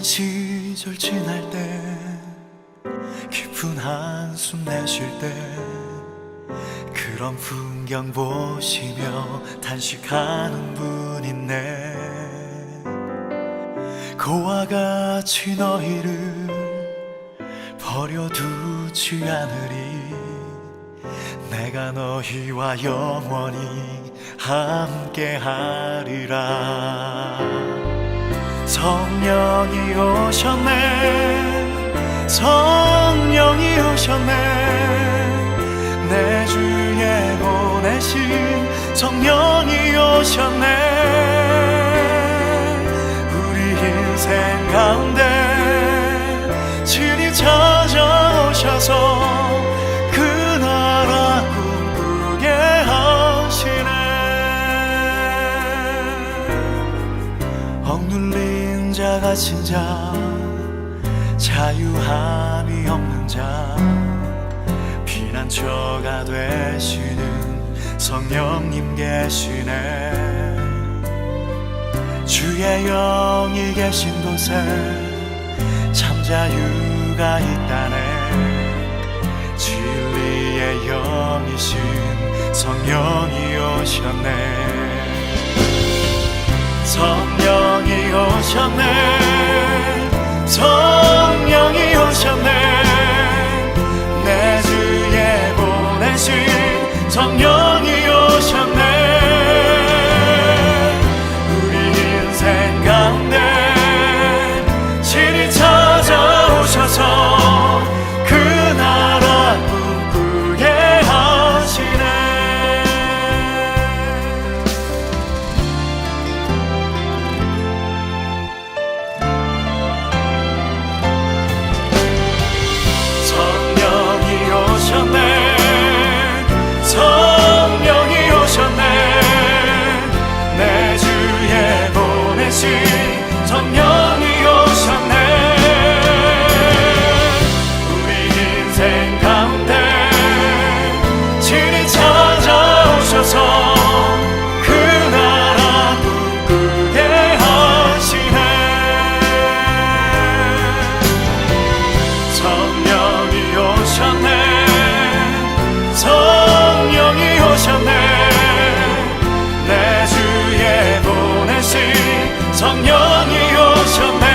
지난 시절 지날 때 깊은 한숨 내쉴 때 그런 풍경 보시며 단식하는 분 있네. 그와 같이 너희를 버려두지 않으리. 내가 너희와 영원히 함께하리라. 성령이 오셨네, 성령이 오셨네, 내 주에 보내신 성령이 오셨네. 우리 인생 가운데 친히 찾아오셔서 그 나라 꿈꾸게 하시네. 억눌린 자 갇힌 자 자유함이 없는 자 피난처가 되시는 성령님 계시네. 주의 영이 계신 곳에 참 자유가 있다네. 진리의 영이신 성령이 오셨네. 성령이 오셨네, 성령이 오셨네, 내 주에 보내신 성령이 오셨네. 우리 인생 가운데 친히 찾아오셔서 그 나라 꿈꾸게 하시네. 성령이 오셨네, 내 주에 보내신 성령이 오셨네. 우리 인생 가운데 친히 찾아오셔서 그 나라 꿈꾸게 하시네. 성령이 오셨네, 성령이 오셨네, 내 주에 보내신 성령이 오셨네.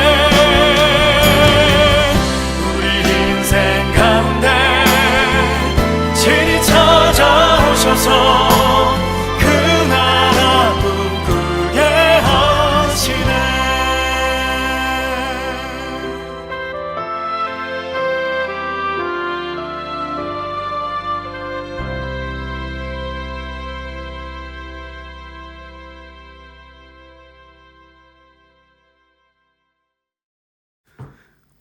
우리 인생 가운데 친히 찾아오셔서 그 나라 꿈꾸게 하시네.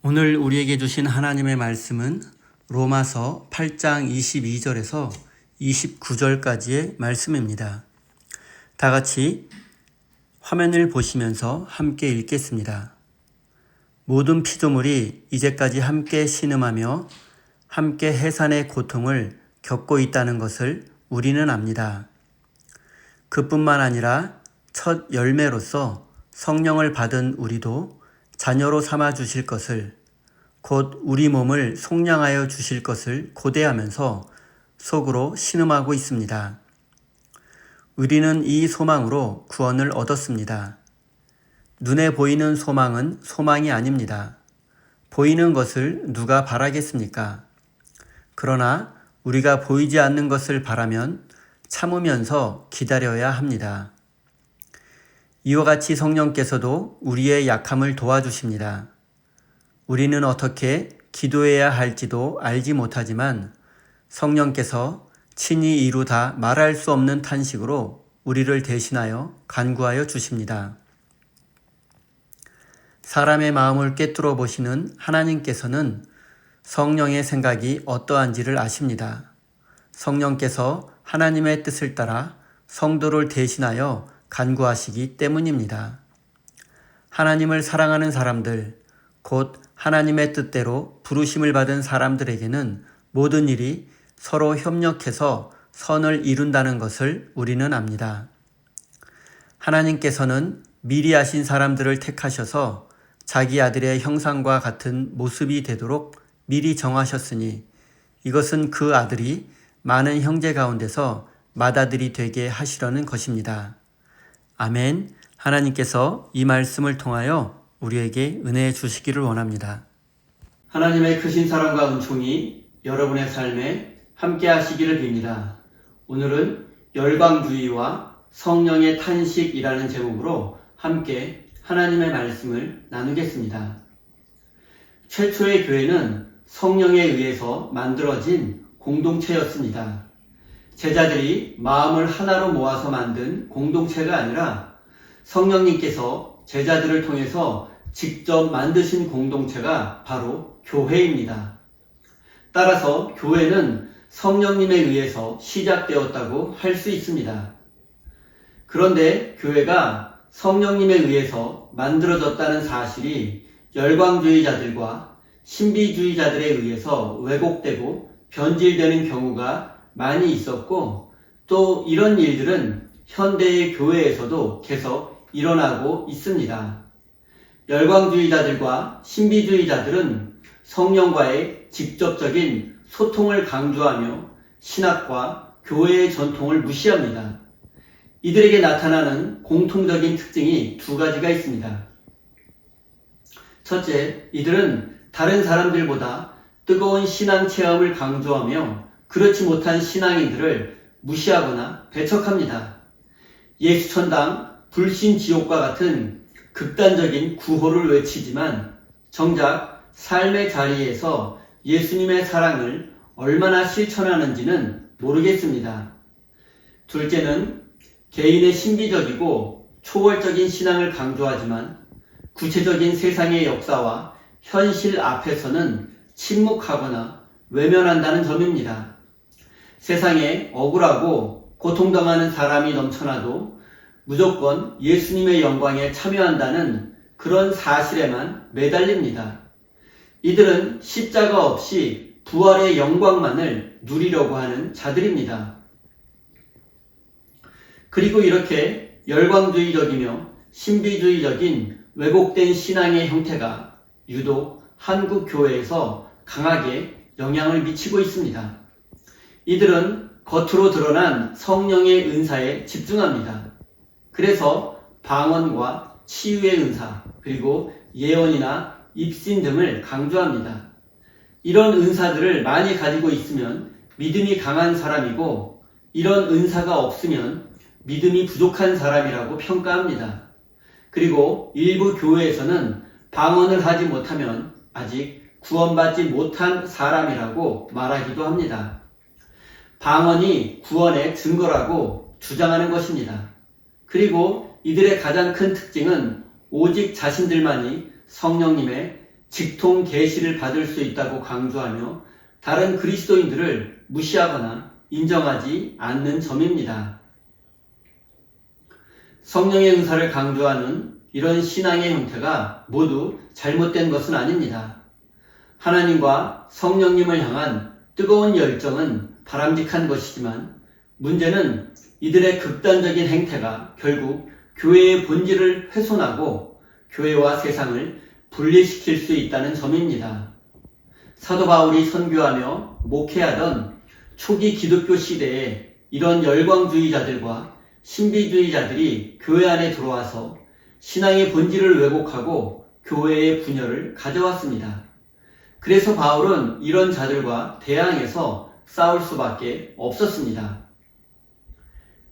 오늘 우리에게 주신 하나님의 말씀은 로마서 8장 22절에서 29절까지의 말씀입니다. 다 같이 화면을 보시면서 함께 읽겠습니다. 모든 피조물이 이제까지 함께 신음하며 함께 해산의 고통을 겪고 있다는 것을 우리는 압니다. 그뿐만 아니라 첫 열매로서 성령을 받은 우리도 자녀로 삼아 주실 것을, 곧 우리 몸을 속량하여 주실 것을 고대하면서 속으로 신음하고 있습니다. 우리는 이 소망으로 구원을 얻었습니다. 눈에 보이는 소망은 소망이 아닙니다. 보이는 것을 누가 바라겠습니까? 그러나 우리가 보이지 않는 것을 바라면 참으면서 기다려야 합니다. 이와 같이 성령께서도 우리의 약함을 도와주십니다. 우리는 어떻게 기도해야 할지도 알지 못하지만 성령께서 친히 이루다 말할 수 없는 탄식으로 우리를 대신하여 간구하여 주십니다. 사람의 마음을 꿰뚫어 보시는 하나님께서는 성령의 생각이 어떠한지를 아십니다. 성령께서 하나님의 뜻을 따라 성도를 대신하여 간구하시기 때문입니다. 하나님을 사랑하는 사람들, 곧 하나님의 뜻대로 부르심을 받은 사람들에게는 모든 일이 서로 협력해서 선을 이룬다는 것을 우리는 압니다. 하나님께서는 미리 아신 사람들을 택하셔서 자기 아들의 형상과 같은 모습이 되도록 미리 정하셨으니 이것은 그 아들이 많은 형제 가운데서 맏아들이 되게 하시려는 것입니다. 아멘. 하나님께서 이 말씀을 통하여 우리에게 은혜 주시기를 원합니다. 하나님의 크신 사랑과 은총이 여러분의 삶에 함께 하시기를 빕니다. 오늘은 열방주의와 성령의 탄식이라는 제목으로 함께 하나님의 말씀을 나누겠습니다. 최초의 교회는 성령에 의해서 만들어진 공동체였습니다. 제자들이 마음을 하나로 모아서 만든 공동체가 아니라 성령님께서 제자들을 통해서 직접 만드신 공동체가 바로 교회입니다. 따라서 교회는 성령님에 의해서 시작되었다고 할 수 있습니다. 그런데 교회가 성령님에 의해서 만들어졌다는 사실이 열광주의자들과 신비주의자들에 의해서 왜곡되고 변질되는 경우가 많이 있었고, 또 이런 일들은 현대의 교회에서도 계속 일어나고 있습니다. 열광주의자들과 신비주의자들은 성령과의 직접적인 소통을 강조하며 신학과 교회의 전통을 무시합니다. 이들에게 나타나는 공통적인 특징이 두 가지가 있습니다. 첫째, 이들은 다른 사람들보다 뜨거운 신앙 체험을 강조하며 그렇지 못한 신앙인들을 무시하거나 배척합니다. 예수천당, 불신지옥과 같은 극단적인 구호를 외치지만 정작 삶의 자리에서 예수님의 사랑을 얼마나 실천하는지는 모르겠습니다. 둘째는 개인의 신비적이고 초월적인 신앙을 강조하지만 구체적인 세상의 역사와 현실 앞에서는 침묵하거나 외면한다는 점입니다. 세상에 억울하고 고통당하는 사람이 넘쳐나도 무조건 예수님의 영광에 참여한다는 그런 사실에만 매달립니다. 이들은 십자가 없이 부활의 영광만을 누리려고 하는 자들입니다. 그리고 이렇게 열광주의적이며 신비주의적인 왜곡된 신앙의 형태가 유독 한국 교회에서 강하게 영향을 미치고 있습니다. 이들은 겉으로 드러난 성령의 은사에 집중합니다. 그래서 방언과 치유의 은사, 그리고 예언이나 입신 등을 강조합니다. 이런 은사들을 많이 가지고 있으면 믿음이 강한 사람이고, 이런 은사가 없으면 믿음이 부족한 사람이라고 평가합니다. 그리고 일부 교회에서는 방언을 하지 못하면 아직 구원받지 못한 사람이라고 말하기도 합니다. 방언이 구원의 증거라고 주장하는 것입니다. 그리고 이들의 가장 큰 특징은 오직 자신들만이 성령님의 직통 계시를 받을 수 있다고 강조하며 다른 그리스도인들을 무시하거나 인정하지 않는 점입니다. 성령의 은사를 강조하는 이런 신앙의 형태가 모두 잘못된 것은 아닙니다. 하나님과 성령님을 향한 뜨거운 열정은 바람직한 것이지만 문제는 이들의 극단적인 행태가 결국 교회의 본질을 훼손하고 교회와 세상을 분리시킬 수 있다는 점입니다. 사도 바울이 선교하며 목회하던 초기 기독교 시대에 이런 열광주의자들과 신비주의자들이 교회 안에 들어와서 신앙의 본질을 왜곡하고 교회의 분열을 가져왔습니다. 그래서 바울은 이런 자들과 대항해서 싸울 수밖에 없었습니다.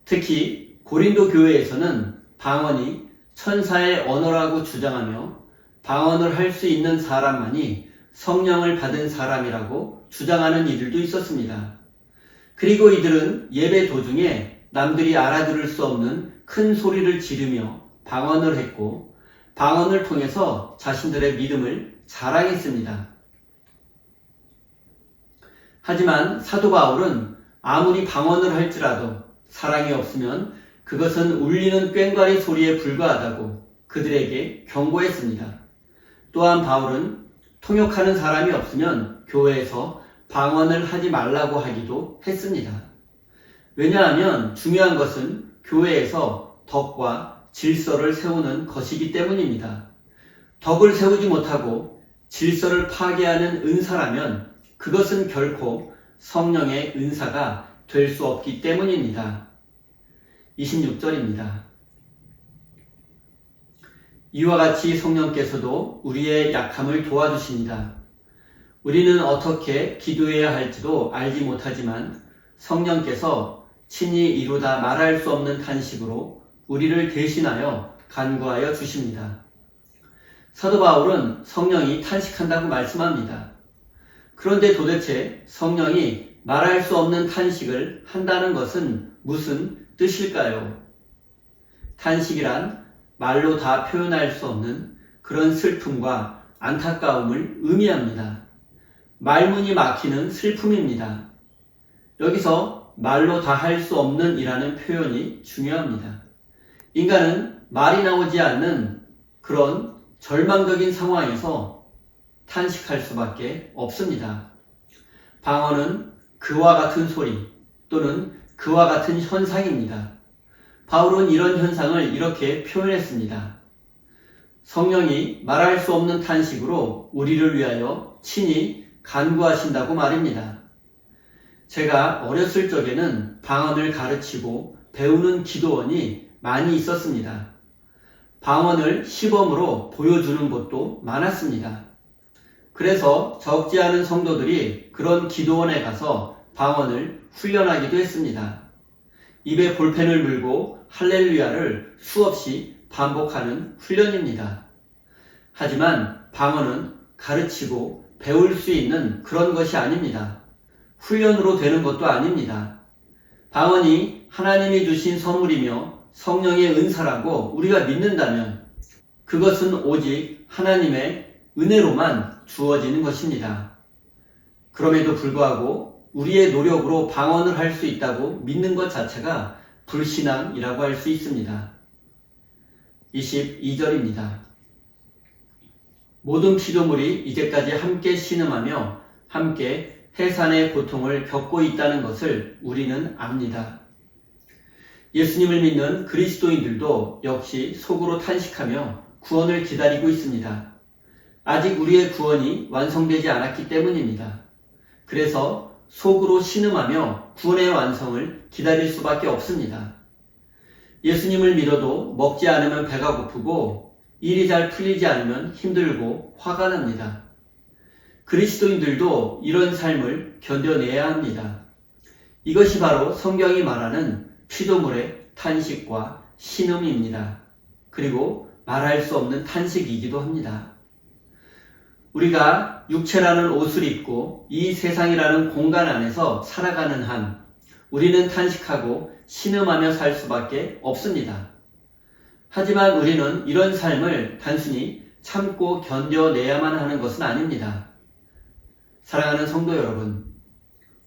특히 고린도 교회에서는 방언이 천사의 언어라고 주장하며 방언을 할 수 있는 사람만이 성령을 받은 사람이라고 주장하는 이들도 있었습니다. 그리고 이들은 예배 도중에 남들이 알아들을 수 없는 큰 소리를 지르며 방언을 했고, 방언을 통해서 자신들의 믿음을 자랑했습니다. 하지만 사도 바울은 아무리 방언을 할지라도 사랑이 없으면 그것은 울리는 꽹과리 소리에 불과하다고 그들에게 경고했습니다. 또한 바울은 통역하는 사람이 없으면 교회에서 방언을 하지 말라고 하기도 했습니다. 왜냐하면 중요한 것은 교회에서 덕과 질서를 세우는 것이기 때문입니다. 덕을 세우지 못하고 질서를 파괴하는 은사라면 그것은 결코 성령의 은사가 될 수 없기 때문입니다. 26절입니다. 이와 같이 성령께서도 우리의 약함을 도와주십니다. 우리는 어떻게 기도해야 할지도 알지 못하지만 성령께서 친히 이루다 말할 수 없는 탄식으로 우리를 대신하여 간구하여 주십니다. 사도 바울은 성령이 탄식한다고 말씀합니다. 그런데 도대체 성령이 말할 수 없는 탄식을 한다는 것은 무슨 뜻일까요? 탄식이란 말로 다 표현할 수 없는 그런 슬픔과 안타까움을 의미합니다. 말문이 막히는 슬픔입니다. 여기서 말로 다 할 수 없는 이라는 표현이 중요합니다. 인간은 말이 나오지 않는 그런 절망적인 상황에서 탄식할 수밖에 없습니다. 방언은 그와 같은 소리 또는 그와 같은 현상입니다. 바울은 이런 현상을 이렇게 표현했습니다. 성령이 말할 수 없는 탄식으로 우리를 위하여 친히 간구하신다고 말입니다. 제가 어렸을 적에는 방언을 가르치고 배우는 기도원이 많이 있었습니다. 방언을 시범으로 보여주는 곳도 많았습니다. 그래서 적지 않은 성도들이 그런 기도원에 가서 방언을 훈련하기도 했습니다. 입에 볼펜을 물고 할렐루야를 수없이 반복하는 훈련입니다. 하지만 방언은 가르치고 배울 수 있는 그런 것이 아닙니다. 훈련으로 되는 것도 아닙니다. 방언이 하나님이 주신 선물이며 성령의 은사라고 우리가 믿는다면 그것은 오직 하나님의 은혜로만 주어지는 것입니다. 그럼에도 불구하고 우리의 노력으로 방언을 할 수 있다고 믿는 것 자체가 불신앙이라고 할 수 있습니다. 22절입니다. 모든 피조물이 이제까지 함께 신음하며 함께 해산의 고통을 겪고 있다는 것을 우리는 압니다. 예수님을 믿는 그리스도인들도 역시 속으로 탄식하며 구원을 기다리고 있습니다. 아직 우리의 구원이 완성되지 않았기 때문입니다. 그래서 속으로 신음하며 구원의 완성을 기다릴 수밖에 없습니다. 예수님을 믿어도 먹지 않으면 배가 고프고 일이 잘 풀리지 않으면 힘들고 화가 납니다. 그리스도인들도 이런 삶을 견뎌내야 합니다. 이것이 바로 성경이 말하는 피조물의 탄식과 신음입니다. 그리고 말할 수 없는 탄식이기도 합니다. 우리가 육체라는 옷을 입고 이 세상이라는 공간 안에서 살아가는 한 우리는 탄식하고 신음하며 살 수밖에 없습니다. 하지만 우리는 이런 삶을 단순히 참고 견뎌내야만 하는 것은 아닙니다. 사랑하는 성도 여러분,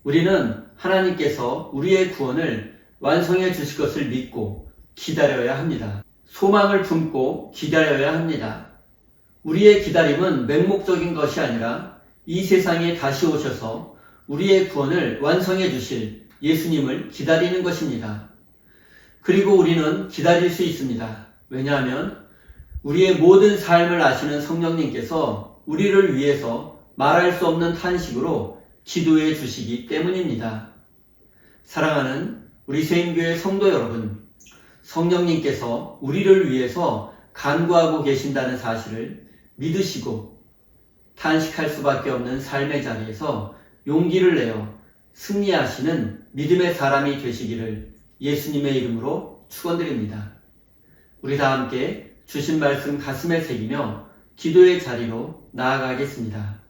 우리는 하나님께서 우리의 구원을 완성해 주실 것을 믿고 기다려야 합니다. 소망을 품고 기다려야 합니다. 우리의 기다림은 맹목적인 것이 아니라 이 세상에 다시 오셔서 우리의 구원을 완성해 주실 예수님을 기다리는 것입니다. 그리고 우리는 기다릴 수 있습니다. 왜냐하면 우리의 모든 삶을 아시는 성령님께서 우리를 위해서 말할 수 없는 탄식으로 기도해 주시기 때문입니다. 사랑하는 우리 세임교회 성도 여러분, 성령님께서 우리를 위해서 간구하고 계신다는 사실을 믿으시고 탄식할 수밖에 없는 삶의 자리에서 용기를 내어 승리하시는 믿음의 사람이 되시기를 예수님의 이름으로 축원드립니다. 우리 다 함께 주신 말씀 가슴에 새기며 기도의 자리로 나아가겠습니다.